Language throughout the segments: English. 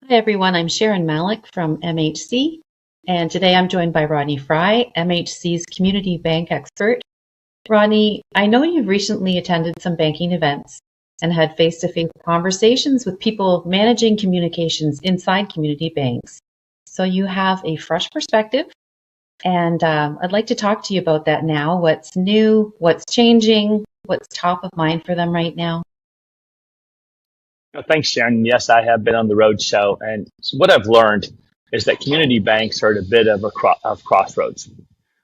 Hi everyone, I'm Sharon Malloch from MHC, and today I'm joined by Rodney Frye, MHC's community bank expert. Rodney, I know you've recently attended some banking events and had face-to-face conversations with people managing communications inside community banks. So you have a fresh perspective, and I'd like to talk to you about that now. What's new, what's changing, what's top of mind for them right now? Thanks, Sharon. Yes, I have been on the road show, and what I've learned is that community banks are at a bit of of crossroads.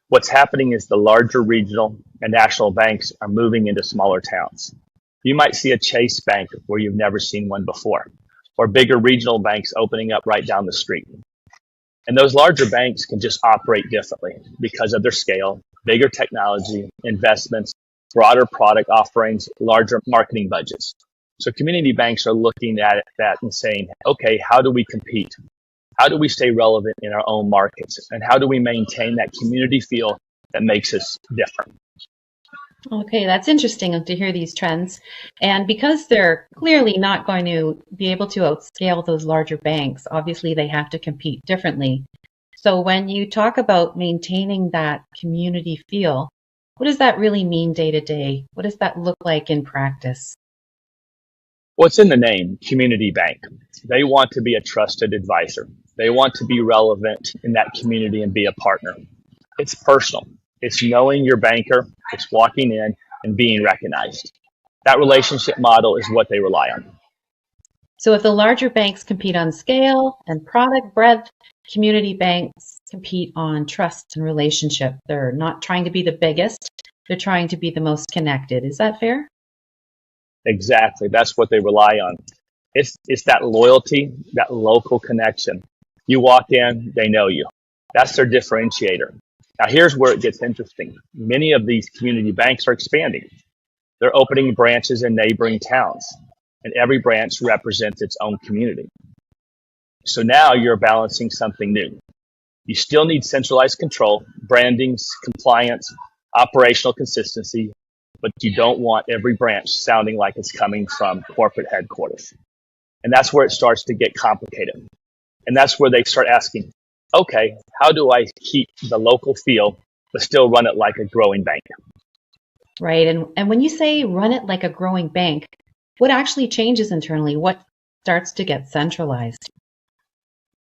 What's happening is the larger regional and national banks are moving into smaller towns. You might see a Chase Bank where you've never seen one before, or bigger regional banks opening up right down the street. And those larger banks can just operate differently because of their scale, bigger technology, investments, broader product offerings, larger marketing budgets. So community banks are looking at that and saying, okay, how do we compete? How do we stay relevant in our own markets? And how do we maintain that community feel that makes us different? Okay, that's interesting to hear these trends. And because they're clearly not going to be able to outscale those larger banks, obviously they have to compete differently. So when you talk about maintaining that community feel, what does that really mean day to day? What does that look like in practice? Well, it's in the name, community bank. They want to be a trusted advisor. They want to be relevant in that community and be a partner. It's personal. It's knowing your banker. It's walking in and being recognized. That relationship model is what they rely on. So if the larger banks compete on scale and product breadth, community banks compete on trust and relationship. They're not trying to be the biggest. They're trying to be the most connected. Is that fair? Exactly. That's what they rely on. It's that loyalty, that local connection. You walk in, they know you. That's their differentiator. Now, here's where it gets interesting. Many of these community banks are expanding. They're opening branches in neighboring towns, and every branch represents its own community. So now you're balancing something new. You still need centralized control, branding, compliance, operational consistency, but you don't want every branch sounding like it's coming from corporate headquarters. And that's where it starts to get complicated. And that's where they start asking, okay, how do I keep the local feel, but still run it like a growing bank? Right. And when you say run it like a growing bank, what actually changes internally? What starts to get centralized?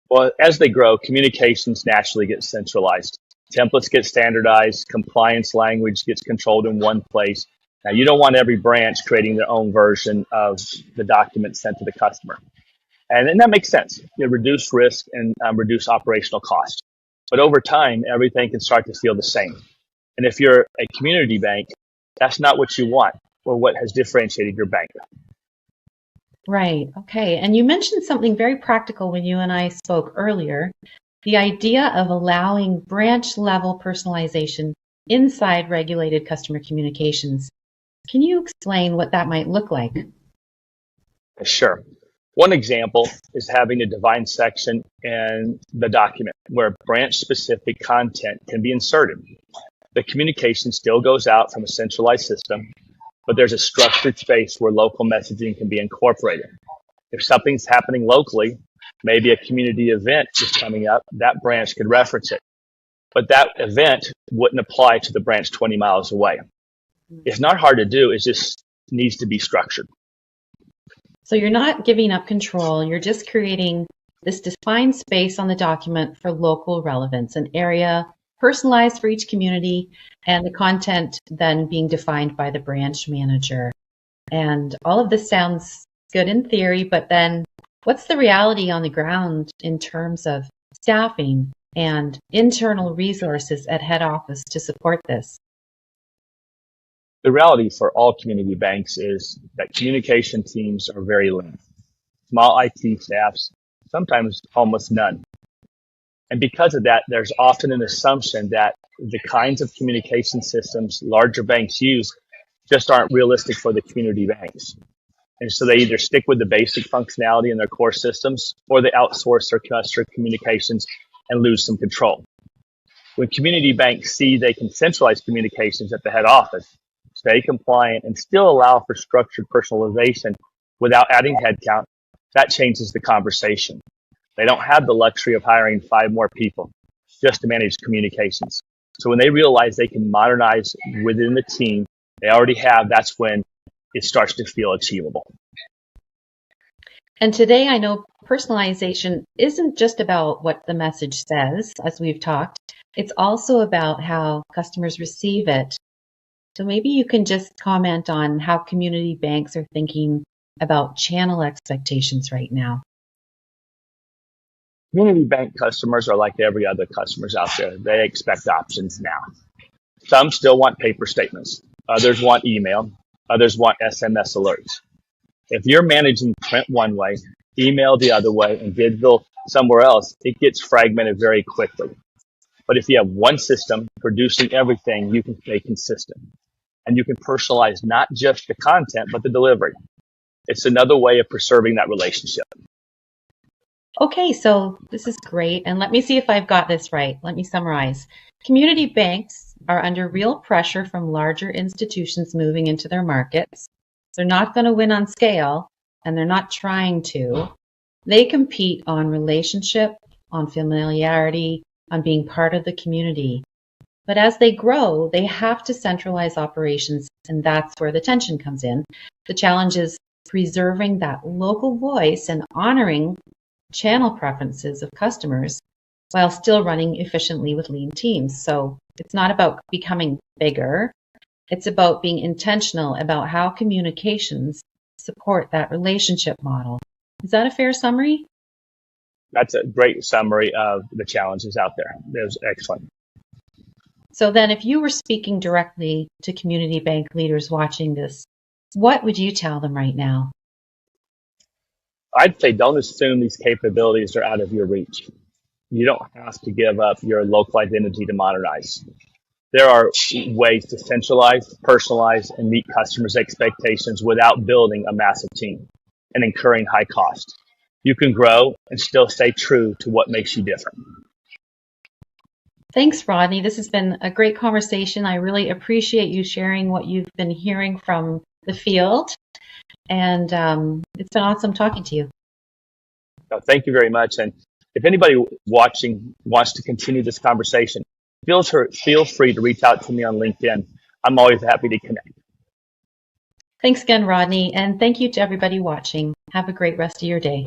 Well, as they grow, communications naturally get centralized. Templates get standardized, compliance language gets controlled in one place. Now, you don't want every branch creating their own version of the document sent to the customer. And that makes sense. You reduce risk and reduce operational cost. But over time, everything can start to feel the same. And if you're a community bank, that's not what you want or what has differentiated your bank. Right. Okay. And you mentioned something very practical when you and I spoke earlier, the idea of allowing branch level personalization inside regulated customer communications. Can you explain what that might look like? Sure. One example is having a defined section in the document where branch-specific content can be inserted. The communication still goes out from a centralized system, but there's a structured space where local messaging can be incorporated. If something's happening locally, maybe a community event is coming up, that branch could reference it. But that event wouldn't apply to the branch 20 miles away. It's not hard to do, it just needs to be structured. So you're not giving up control, you're just creating this defined space on the document for local relevance, an area personalized for each community, and the content then being defined by the branch manager. And all of this sounds good in theory, but then what's the reality on the ground in terms of staffing and internal resources at head office to support this? The reality for all community banks is that communication teams are very lean. Small IT staffs, sometimes almost none. And because of that, there's often an assumption that the kinds of communication systems larger banks use just aren't realistic for the community banks. And so they either stick with the basic functionality in their core systems or they outsource their customer communications and lose some control. When community banks see they can centralize communications at the head office, stay compliant, and still allow for structured personalization without adding headcount, that changes the conversation. They don't have the luxury of hiring 5 more people just to manage communications. So when they realize they can modernize within the team they already have, that's when it starts to feel achievable. And today I know personalization isn't just about what the message says, as we've talked. It's also about how customers receive it. So maybe you can just comment on how community banks are thinking about channel expectations right now. Community bank customers are like every other customers out there. They expect options now. Some still want paper statements. Others want email. Others want SMS alerts. If you're managing print one way, email the other way, and digital somewhere else, it gets fragmented very quickly. But if you have one system producing everything, you can stay consistent. And you can personalize not just the content, but the delivery. It's another way of preserving that relationship. Okay, so this is great. And let me see if I've got this right. Let me summarize. Community banks are under real pressure from larger institutions moving into their markets. They're not going to win on scale, and they're not trying to. They compete on relationship, on familiarity, on being part of the community. But as they grow, they have to centralize operations, and that's where the tension comes in. The challenge is preserving that local voice and honoring channel preferences of customers while still running efficiently with lean teams. So it's not about becoming bigger. It's about being intentional about how communications support that relationship model. Is that a fair summary? That's a great summary of the challenges out there. That was excellent. So then if you were speaking directly to community bank leaders watching this, what would you tell them right now? I'd say don't assume these capabilities are out of your reach. You don't have to give up your local identity to modernize. There are ways to centralize, personalize, and meet customers' expectations without building a massive team and incurring high cost. You can grow and still stay true to what makes you different. Thanks, Rodney. This has been a great conversation. I really appreciate you sharing what you've been hearing from the field. And it's been awesome talking to you. Thank you very much. And if anybody watching wants to continue this conversation, feel free to reach out to me on LinkedIn. I'm always happy to connect. Thanks again, Rodney. And thank you to everybody watching. Have a great rest of your day.